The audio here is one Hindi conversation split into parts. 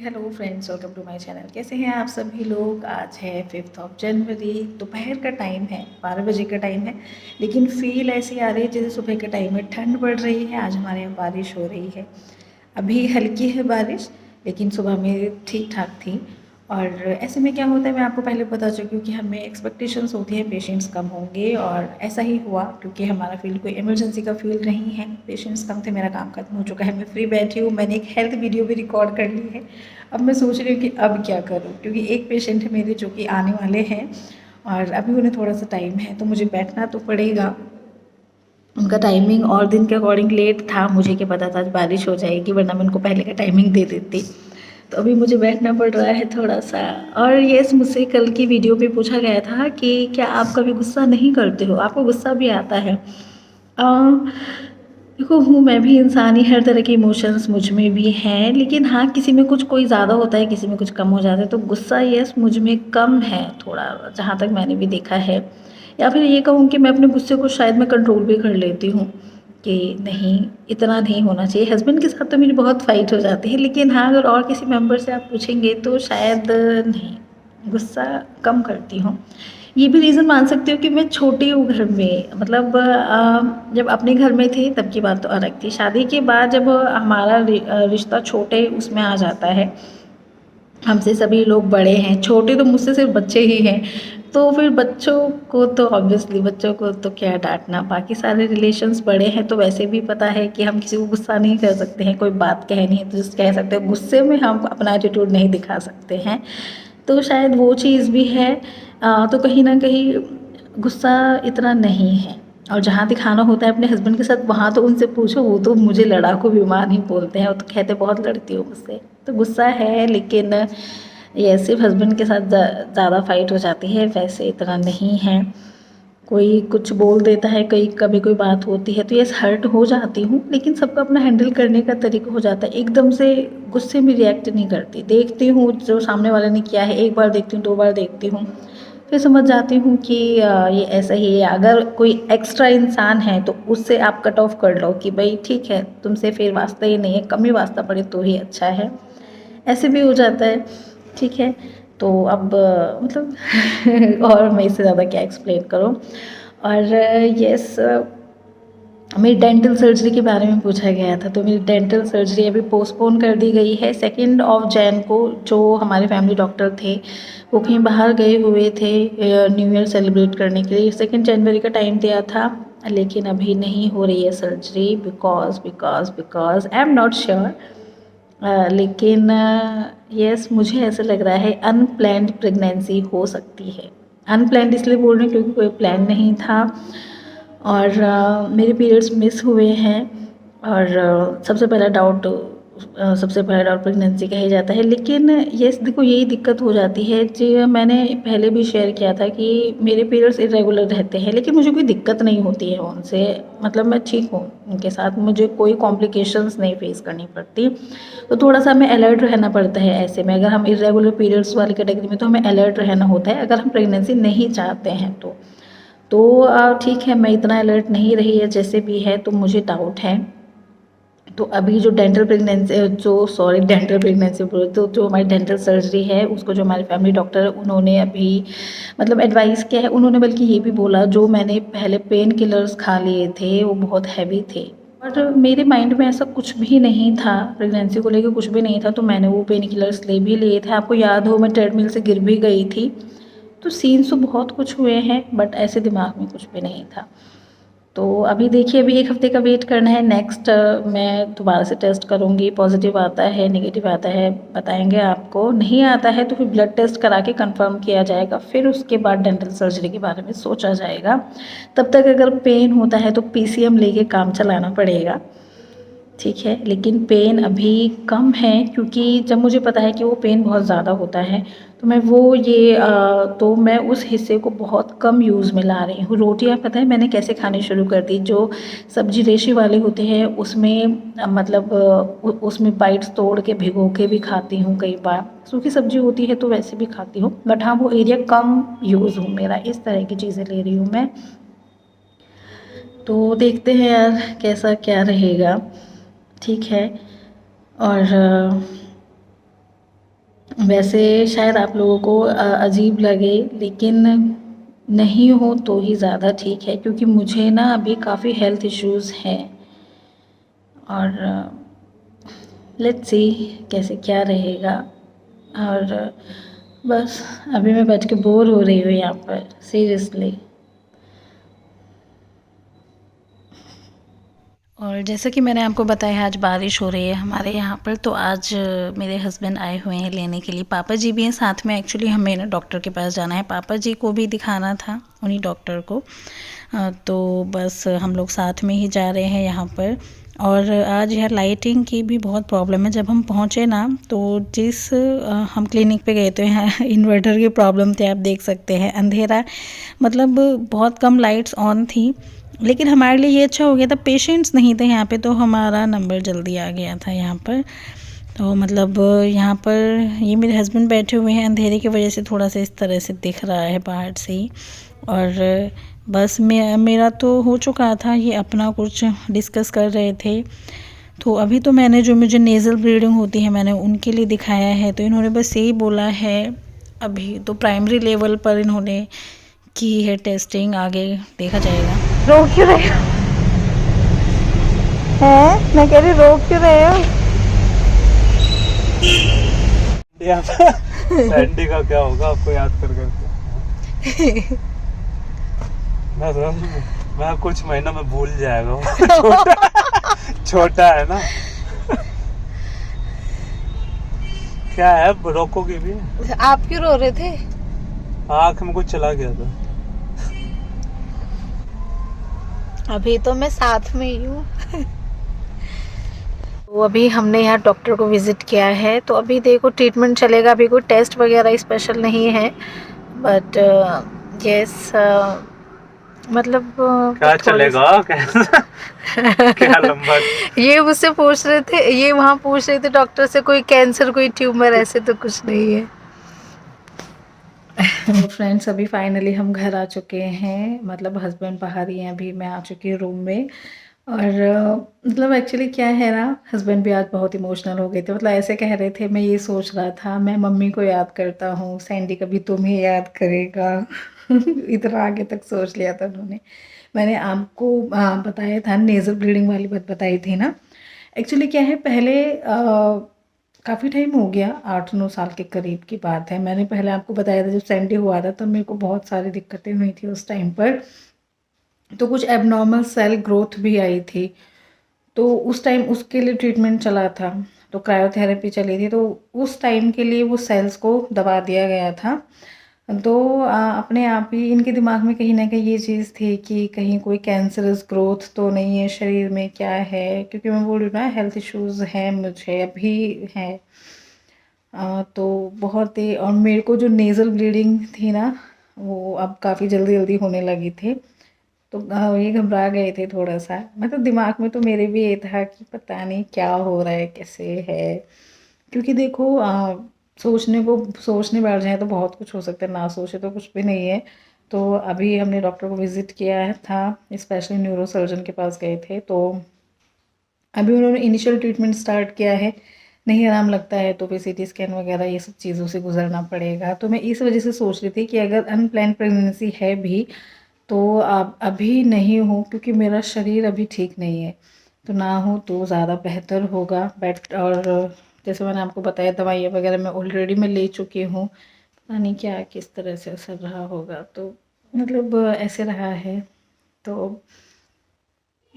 Hello friends, welcome to my channel. कैसे हैं आप सभी लोग। आज है 5 जनवरी, दोपहर का टाइम है, 12 बजे का टाइम है। लेकिन फील ऐसी आ रही है जैसे सुबह के टाइम में ठंड पड़ रही है। आज हमारे यहाँ बारिश हो रही है। अभी हल्की है बारिश, लेकिन सुबह में ठीक ठाक थी। और ऐसे में क्या होता है, मैं आपको पहले बता चुकी हूँ कि हमें एक्सपेक्टेशंस होती है पेशेंट्स कम होंगे, और ऐसा ही हुआ क्योंकि हमारा फील्ड कोई इमरजेंसी का फील्ड नहीं है। पेशेंट्स कम थे, मेरा काम खत्म हो चुका है, मैं फ्री बैठी हूँ। मैंने एक हेल्थ वीडियो भी रिकॉर्ड कर ली है। अब मैं सोच रही हूँ कि अब क्या करूँ, क्योंकि एक पेशेंट है मेरे जो कि आने वाले हैं और अभी उन्हें थोड़ा सा टाइम है, तो मुझे बैठना तो पड़ेगा। उनका टाइमिंग और दिन के अकॉर्डिंग लेट था। मुझे क्या पता था आज बारिश हो जाएगी, वरना मैं उनको पहले का टाइमिंग दे देती। तो अभी मुझे बैठना पड़ रहा है थोड़ा सा। और यस, मुझसे कल की वीडियो में पूछा गया था कि क्या आप कभी गुस्सा नहीं करते हो, आपको गुस्सा भी आता है। देखो, हूँ मैं भी इंसान ही, हर तरह के इमोशंस मुझ में भी हैं। लेकिन हाँ, किसी में कुछ कोई ज़्यादा होता है, किसी में कुछ कम हो जाता है। तो गुस्सा यस मुझ में कम है थोड़ा, जहाँ तक मैंने भी देखा है। या फिर ये कहूँ कि मैं अपने गुस्से को शायद मैं कंट्रोल भी कर लेती हूँ कि नहीं, इतना नहीं होना चाहिए। हस्बैंड के साथ तो मेरी बहुत फ़ाइट हो जाती है, लेकिन हाँ, अगर और किसी मेंबर से आप पूछेंगे तो शायद नहीं, गुस्सा कम करती हूँ। ये भी रीज़न मान सकती हूँ कि मैं छोटी हूँ घर में। मतलब जब अपने घर में थी तब की बात तो अलग थी। शादी के बाद जब हमारा रिश्ता छोटे उसमें आ जाता है, हमसे सभी लोग बड़े हैं, छोटे तो मुझसे सिर्फ बच्चे ही हैं। तो फिर बच्चों को तो ऑब्वियसली, बच्चों को तो क्या डांटना। बाकी सारे रिलेशंस बड़े हैं तो वैसे भी पता है कि हम किसी को गुस्सा नहीं कर सकते हैं। कोई बात कहनी है तो जिस कह सकते हैं, गुस्से में हम अपना एटीट्यूड नहीं दिखा सकते हैं। तो शायद वो चीज़ भी है। तो कहीं ना कहीं गुस्सा इतना नहीं है। और जहाँ दिखाना होता है अपने हस्बैंड के साथ, वहाँ तो उनसे पूछो, वो तो मुझे लड़ाकू विमान ही बोलते हैं। वो तो कहते बहुत लड़ती हो मुझसे। तो गुस्सा है, लेकिन ये सिर्फ हस्बैंड के साथ ज़्यादा फाइट हो जाती है, वैसे इतना नहीं है। कोई कुछ बोल देता है, कहीं कभी कोई बात होती है तो यस हर्ट हो जाती हूँ, लेकिन सबका अपना हैंडल करने का तरीका हो जाता है। एकदम से गुस्से में रिएक्ट नहीं करती, देखती हूँ जो सामने वाले ने किया है, एक बार देखती हूँ, 2 बार देखती हूँ, फिर समझ जाती हूँ कि ये ऐसा ही है। अगर कोई एक्स्ट्रा इंसान है तो उससे आप कट ऑफ कर लो कि भाई ठीक है, तुमसे फिर वास्ता ही नहीं है, कम ही वास्ता पड़े तो ही अच्छा है। ऐसे भी हो जाता है। ठीक है, तो अब मतलब और मैं इससे ज़्यादा क्या एक्सप्लेन करूँ। और यस, मेरी डेंटल सर्जरी के बारे में पूछा गया था। तो मेरी डेंटल सर्जरी अभी पोस्टपोन कर दी गई है 2 जैन को। जो हमारे फैमिली डॉक्टर थे वो कहीं बाहर गए हुए थे न्यू ईयर सेलिब्रेट करने के लिए। 2 जनवरी का टाइम दिया था, लेकिन अभी नहीं हो रही है surgery because because because I am not sure. लेकिन यस, मुझे ऐसा लग रहा है अनप्लैन्ड प्रेगनेंसी हो सकती है। अनप्लैन्ड इसलिए बोल रही हूँ क्योंकि कोई प्लान नहीं था। और मेरे पीरियड्स मिस हुए हैं। और सबसे पहला डाउट प्रेगनेंसी का ही जाता है। लेकिन यस, देखो यही दिक्कत हो जाती है जो मैंने पहले भी शेयर किया था कि मेरे पीरियड्स इरेगुलर रहते हैं, लेकिन मुझे कोई दिक्कत नहीं होती है उनसे। मतलब मैं ठीक हूँ उनके साथ, मुझे कोई कॉम्प्लिकेशंस नहीं फेस करनी पड़ती। तो थोड़ा सा हमें अलर्ट रहना पड़ता है ऐसे में। अगर हम इरेगुलर पीरियड्स वाली कैटेगरी में तो हमें अलर्ट रहना होता है, अगर हम प्रेगनेंसी नहीं चाहते हैं तो ठीक है, मैं इतना अलर्ट नहीं रही है। जैसे भी है तो मुझे डाउट है। तो अभी जो डेंटल प्रेगनेंसी बोले तो जो हमारी डेंटल सर्जरी है उसको जो हमारे फैमिली डॉक्टर है उन्होंने अभी मतलब एडवाइस किया है। उन्होंने बल्कि ये भी बोला, जो मैंने पहले पेन किलर्स खा लिए थे वो बहुत हैवी थे। और मेरे माइंड में ऐसा कुछ भी नहीं था, प्रेगनेंसी को लेकर कुछ भी नहीं था, तो मैंने वो पेन किलर्स ले भी लिए थे। आपको याद हो, मैं ट्रेडमिल से गिर भी गई थी। तो सीन्स तो बहुत कुछ हुए हैं, बट ऐसे दिमाग में कुछ भी नहीं था। तो अभी देखिए, अभी 1 हफ्ते का वेट करना है। नेक्स्ट मैं दोबारा से टेस्ट करूँगी, पॉजिटिव आता है नेगेटिव आता है बताएंगे आपको। नहीं आता है तो फिर ब्लड टेस्ट करा के कंफर्म किया जाएगा, फिर उसके बाद डेंटल सर्जरी के बारे में सोचा जाएगा। तब तक अगर पेन होता है तो पीसीएम लेके काम चलाना पड़ेगा। ठीक है, लेकिन पेन अभी कम है, क्योंकि जब मुझे पता है कि वो पेन बहुत ज़्यादा होता है तो तो मैं उस हिस्से को बहुत कम यूज़ में ला रही हूँ। रोटियां पता है मैंने कैसे खानी शुरू कर दी, जो सब्जी रेशे वाले होते हैं उसमें मतलब उसमें बाइट्स तोड़ के भिगो के भी खाती हूँ। कई बार सूखी सब्जी होती है तो वैसे भी खाती हूँ, बट हाँ वो एरिया कम यूज़ हूँ मेरा। इस तरह की चीज़ें ले रही हूँ मैं। तो देखते हैं यार कैसा क्या रहेगा। ठीक है। और वैसे शायद आप लोगों को अजीब लगे, लेकिन नहीं हो तो ही ज़्यादा ठीक है, क्योंकि मुझे ना अभी काफ़ी हेल्थ इश्यूज़ हैं। और लेट्स सी कैसे क्या रहेगा। और बस अभी मैं बैठ के बोर हो रही हूँ यहाँ पर, सीरियसली। और जैसा कि मैंने आपको बताया, आज बारिश हो रही है हमारे यहाँ पर, तो आज मेरे हस्बैंड आए हुए हैं लेने के लिए। पापा जी भी हैं साथ में। एक्चुअली हमें ना डॉक्टर के पास जाना है, पापा जी को भी दिखाना था उन्हीं डॉक्टर को। तो बस हम लोग साथ में ही जा रहे हैं यहाँ पर। और आज यहाँ लाइटिंग की भी बहुत प्रॉब्लम है। जब हम पहुँचे ना, तो हम क्लिनिक पे गए थे, यहाँ इन्वर्टर की प्रॉब्लम थी, आप देख सकते हैं अंधेरा, मतलब बहुत कम लाइट्स ऑन थी। लेकिन हमारे लिए ये अच्छा हो गया था, पेशेंट्स नहीं थे यहाँ पे, तो हमारा नंबर जल्दी आ गया था यहाँ पर। तो मतलब यहाँ पर ये मेरे हस्बैंड बैठे हुए हैं, अंधेरे की वजह से थोड़ा सा इस तरह से दिख रहा है बाहर से ही। और बस मेरा तो हो चुका था, ये अपना कुछ डिस्कस कर रहे थे। तो अभी तो मैंने जो मुझे नेज़ल ब्लीडिंग होती है, मैंने उनके लिए दिखाया है। तो इन्होंने बस यही बोला है, अभी तो प्राइमरी लेवल पर इन्होंने की है टेस्टिंग, आगे देखा जाएगा। रोक क्यों रहे हो? हैं? मैं कह रही रोक क्यों रहे हो? सैंडी का क्या होगा आपको याद कर करके। मैं कुछ महीनों में भूल जाएगा वो। छोटा है ना। क्या है, रोकोगे भी? आप क्यों रो रहे थे? आँख में कुछ चला गया था। अभी तो मैं साथ में ही हूँ। तो अभी हमने यहाँ डॉक्टर को विजिट किया है, तो अभी देखो ट्रीटमेंट चलेगा। अभी कोई टेस्ट वगैरह स्पेशल नहीं है, बट यस, मतलब क्या चलेगा? क्या लंबा? ये मुझसे पूछ रहे थे, ये वहाँ पूछ रहे थे डॉक्टर से, कोई कैंसर, कोई ट्यूमर, ऐसे तो कुछ नहीं है। फ्रेंड्स, अभी फाइनली हम घर आ चुके हैं। मतलब हस्बैंड बाहर ही हैं, अभी मैं आ चुकी हूँ रूम में। और मतलब एक्चुअली क्या है ना, हस्बैंड भी आज बहुत इमोशनल हो गए थे। मतलब ऐसे कह रहे थे, मैं ये सोच रहा था, मैं मम्मी को याद करता हूँ, सैंडी कभी तुम्हें याद करेगा। इतना आगे तक सोच लिया था उन्होंने। मैंने आपको बताया था, नेज़ल ब्लीडिंग वाली बात बताई थी ना। एक्चुअली क्या है, पहले काफ़ी टाइम हो गया, 8-9 साल के करीब की बात है। मैंने पहले आपको बताया था, जब सैंडी हुआ था तब मेरे को बहुत सारी दिक्कतें हुई थी उस टाइम पर। तो कुछ एबनॉर्मल सेल ग्रोथ भी आई थी, तो उस टाइम उसके लिए ट्रीटमेंट चला था। तो क्रायोथेरेपी चली थी, तो उस टाइम के लिए वो सेल्स को दबा दिया गया था। तो अपने आप ही इनके दिमाग में कहीं ना कहीं ये चीज़ थी कि कहीं कोई कैंसरस ग्रोथ तो नहीं है शरीर में, क्या है, क्योंकि मैं बोल रही हूँ ना, हेल्थ इश्यूज़ हैं मुझे अभी हैं। तो बहुत ही, और मेरे को जो नेज़ल ब्लीडिंग थी ना, वो अब काफ़ी जल्दी जल्दी होने लगी थी। तो ये घबरा गए थे थोड़ा सा। मतलब दिमाग में तो मेरे भी ये था कि पता नहीं क्या हो रहा है, कैसे है। क्योंकि देखो सोचने बैठ जाए तो बहुत कुछ हो सकता है, ना सोचे तो कुछ भी नहीं है। तो अभी हमने डॉक्टर को विज़िट किया था, स्पेशली न्यूरो सर्जन के पास गए थे। तो अभी उन्होंने इनिशियल ट्रीटमेंट स्टार्ट किया है। नहीं आराम लगता है तो फिर सीटी स्कैन वगैरह ये सब चीज़ों से गुजरना पड़ेगा। तो मैं इस वजह से सोच रही थी कि अगर अनप्लान्ड प्रेगनेंसी है भी, तो आप अभी नहीं हो, क्योंकि मेरा शरीर अभी ठीक नहीं है। तो ना हो तो ज़्यादा बेहतर होगा। बट और जैसे मैंने आपको बताया, दवाइयाँ वगैरह मैं ऑलरेडी मैं ले चुकी हूँ। पता नहीं क्या किस तरह से असर रहा होगा, तो मतलब ऐसे रहा है। तो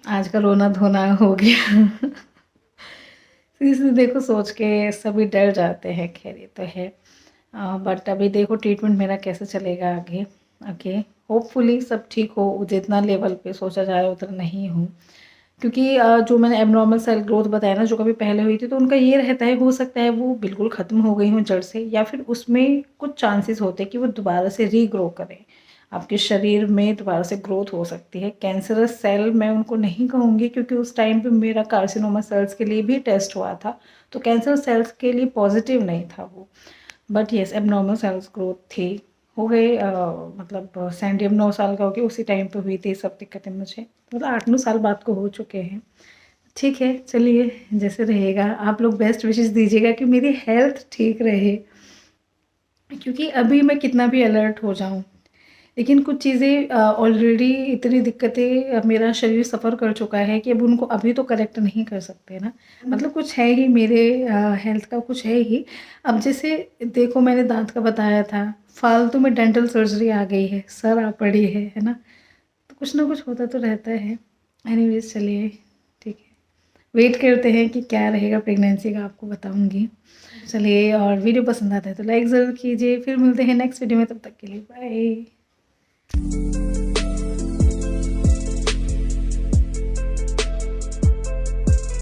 आज का रोना धोना हो गया। इसलिए देखो, सोच के सभी डर जाते हैं। खैर ये तो है। बट अभी देखो ट्रीटमेंट मेरा कैसे चलेगा आगे। आगे होपफुली सब ठीक हो, जितना लेवल पे सोचा जाए उतना नहीं हो। क्योंकि जो मैंने एबनॉर्मल सेल ग्रोथ बताया ना, जो कभी पहले हुई थी, तो उनका ये रहता है, हो सकता है वो बिल्कुल ख़त्म हो गई हो जड़ से, या फिर उसमें कुछ चांसेस होते हैं कि वो दोबारा से रीग्रो करें। आपके शरीर में दोबारा से ग्रोथ हो सकती है। कैंसरस सेल मैं उनको नहीं कहूँगी, क्योंकि उस टाइम पे मेरा कार्सिनोमा सेल्स के लिए भी टेस्ट हुआ था, तो कैंसर सेल्स के लिए पॉजिटिव नहीं था वो। But yes, abnormal cells growth थी, हो गए। मतलब सैंडी अब 9 साल का हो गया, उसी टाइम पे हुई थी सब दिक्कतें मुझे। मतलब 8-9 साल बाद को हो चुके हैं। ठीक है, चलिए जैसे रहेगा। आप लोग बेस्ट विशेस दीजिएगा कि मेरी हेल्थ ठीक रहे। क्योंकि अभी मैं कितना भी अलर्ट हो जाऊँ, लेकिन कुछ चीज़ें ऑलरेडी इतनी दिक्कतें मेरा शरीर सफ़र कर चुका है कि अब उनको अभी तो करेक्ट नहीं कर सकते ना। मतलब कुछ है ही मेरे हेल्थ का कुछ है ही। अब जैसे देखो मैंने दाँत का बताया था, फालतू में डेंटल सर्जरी आ गई है, सर आ पड़ी है ना? तो कुछ ना कुछ होता तो रहता है। एनीवेज़ चलिए ठीक है। वेट करते हैं कि क्या रहेगा प्रेगनेंसी का, आपको बताऊँगी। चलिए, और वीडियो पसंद आता है तो लाइक ज़रूर कीजिए। फिर मिलते हैं नेक्स्ट वीडियो में, तब तक के लिए बाय।